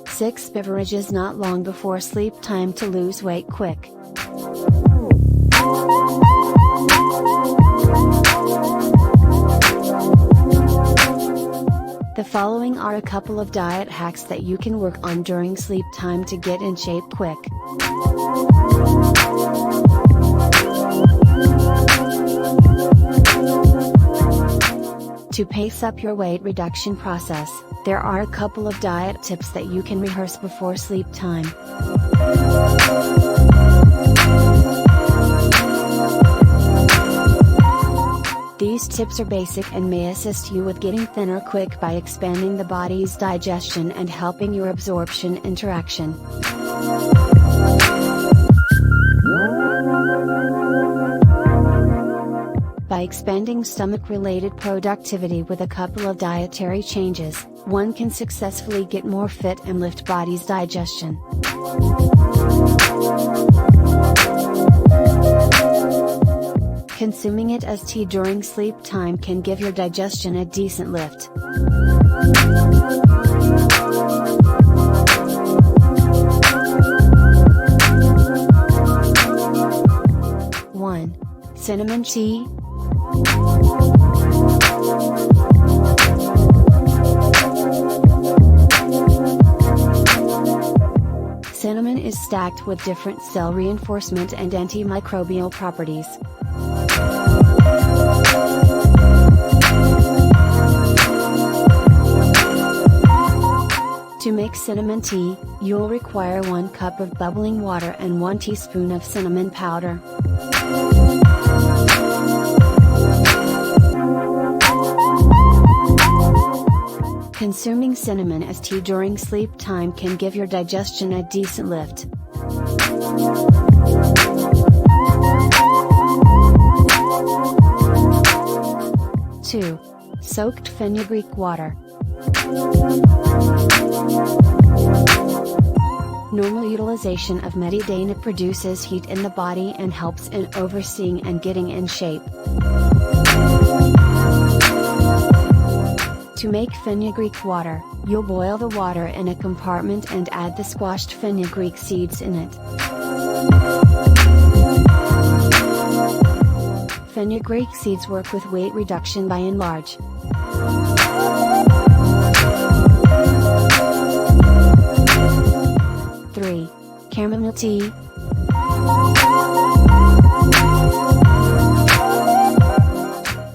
Six beverages not long before sleep time to lose weight quick. The following are a couple of diet hacks that you can work on during sleep time to get in shape quick. To pace up your weight reduction process, there are a couple of diet tips that you can rehearse before sleep time. These tips are basic and may assist you with getting thinner quick by expanding the body's digestion and helping your absorption interaction. By expanding stomach-related productivity with a couple of dietary changes, one can successfully get more fit and lift body's digestion. Consuming it as tea during sleep time can give your digestion a decent lift. One, cinnamon tea. Cinnamon is stacked with different cell reinforcement and antimicrobial properties. To make cinnamon tea, you'll require 1 cup of bubbling water and 1 teaspoon of cinnamon powder. Consuming cinnamon as tea during sleep time can give your digestion a decent lift. Two, soaked fenugreek water. Normal utilization of metadata produces heat in the body and helps in overseeing and getting in shape. To make fenugreek water, you'll boil the water in a compartment and add the squashed fenugreek seeds in it. Fenugreek seeds work with weight reduction by and large. Three, chamomile tea.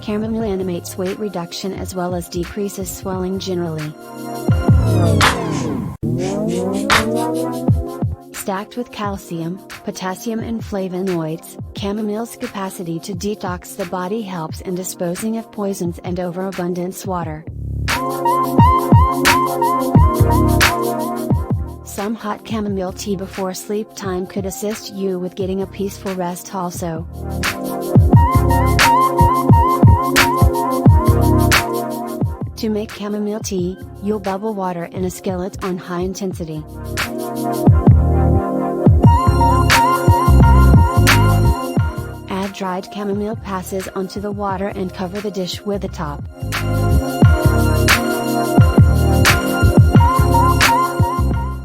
Chamomile animates weight reduction as well as decreases swelling generally. Stacked with calcium, potassium and flavonoids, chamomile's capacity to detox the body helps in disposing of poisons and overabundance water. Some hot chamomile tea before sleep time could assist you with getting a peaceful rest also. To make chamomile tea, you'll bubble water in a skillet on high intensity. Add dried chamomile passes onto the water and cover the dish with the top.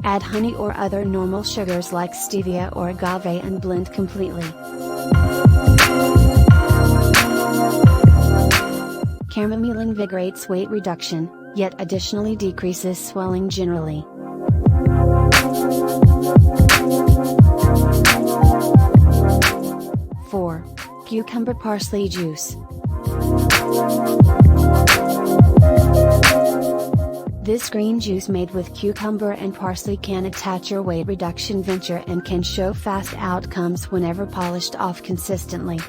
Add honey or other normal sugars like stevia or agave and blend completely. Chamomile invigorates weight reduction, yet additionally decreases swelling generally. Four, cucumber parsley juice. This green juice made with cucumber and parsley can attach your weight reduction venture and can show fast outcomes whenever polished off consistently.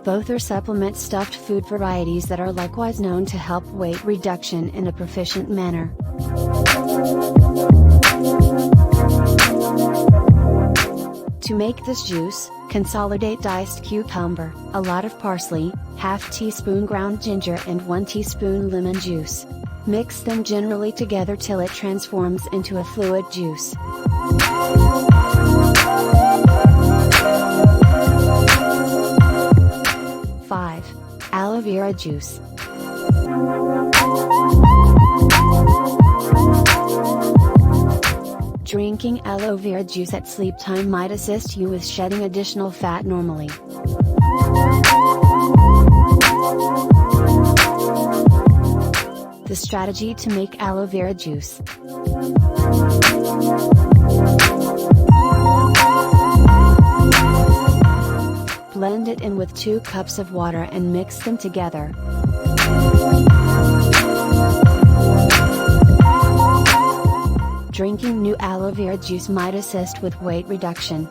Both are supplement stuffed food varieties that are likewise known to help weight reduction in a proficient manner. To make this juice, consolidate diced cucumber, a lot of parsley, half teaspoon ground ginger and 1 teaspoon lemon juice. Mix them generally together till it transforms into a fluid juice. aloe vera juice. Drinking aloe vera juice at sleep time might assist you with shedding additional fat normally. The strategy to make aloe vera juice. Blend it in with 2 cups of water and mix them together. Drinking new aloe vera juice might assist with weight reduction.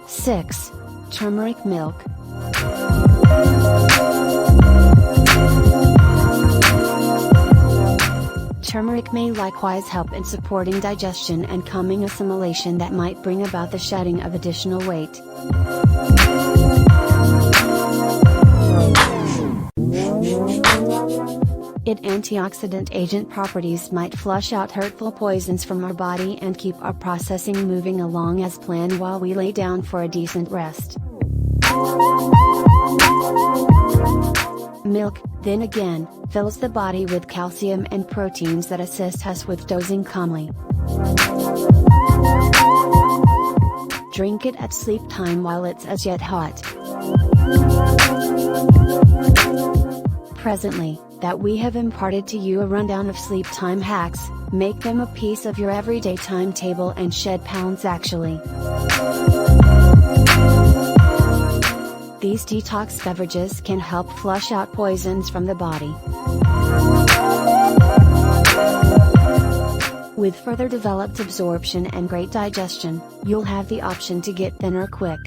Six, turmeric milk. Turmeric may likewise help in supporting digestion and calming assimilation that might bring about the shedding of additional weight. Its antioxidant agent properties might flush out hurtful poisons from our body and keep our processing moving along as planned while we lay down for a decent rest. Milk, then again, fills the body with calcium and proteins that assist us with dozing calmly. Drink it at sleep time while it's as yet hot. Presently, that we have imparted to you a rundown of sleep time hacks, make them a piece of your everyday timetable and shed pounds actually. These detox beverages can help flush out poisons from the body. With further developed absorption and great digestion, you'll have the option to get thinner quick.